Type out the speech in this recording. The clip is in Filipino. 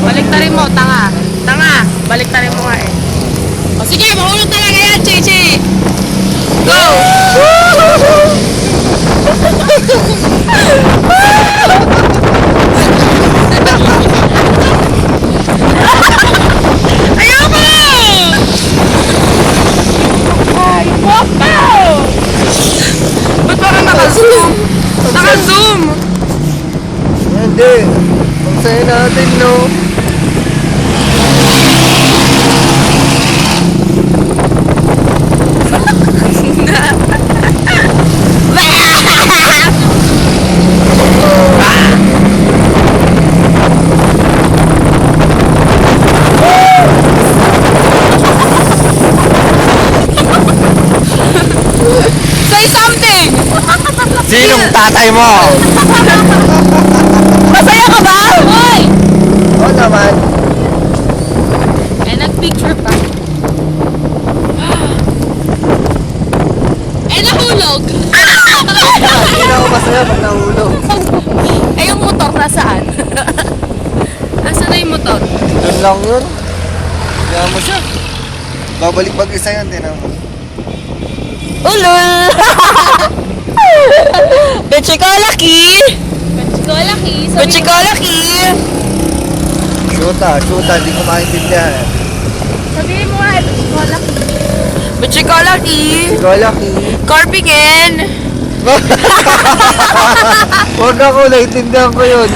Baliktarin mo, tanga. Tanga, baliktarin mo nga eh. O sige, mahulog talaga yan, Chichi. Go! Ayoko! Ay, wow! Ba't parang naka-zoom? Naka-zoom! Hindi. Ang saya natin, no? Say something! Sinong tatay mo? Masaya ka ba? Hoy! Oo naman. Eh, nag-picture pa. Eh, nahulog! Hindi na ako masaya pag nahulog. Eh, yung motor, nasaan? Nasaan na yung motor? Doon lang yun. Kaya mo siya. Babalik pag isa yan, tinan mo. Ulul! Bechikolaki! Bechikolaki. Bechikolaki! Shoota, hindi ko maintindihan. Sabihin mo nga, Bechikolaki. Bechikolaki! Golaki. Corpingen! Huwag ako, naiintindihan ko yun.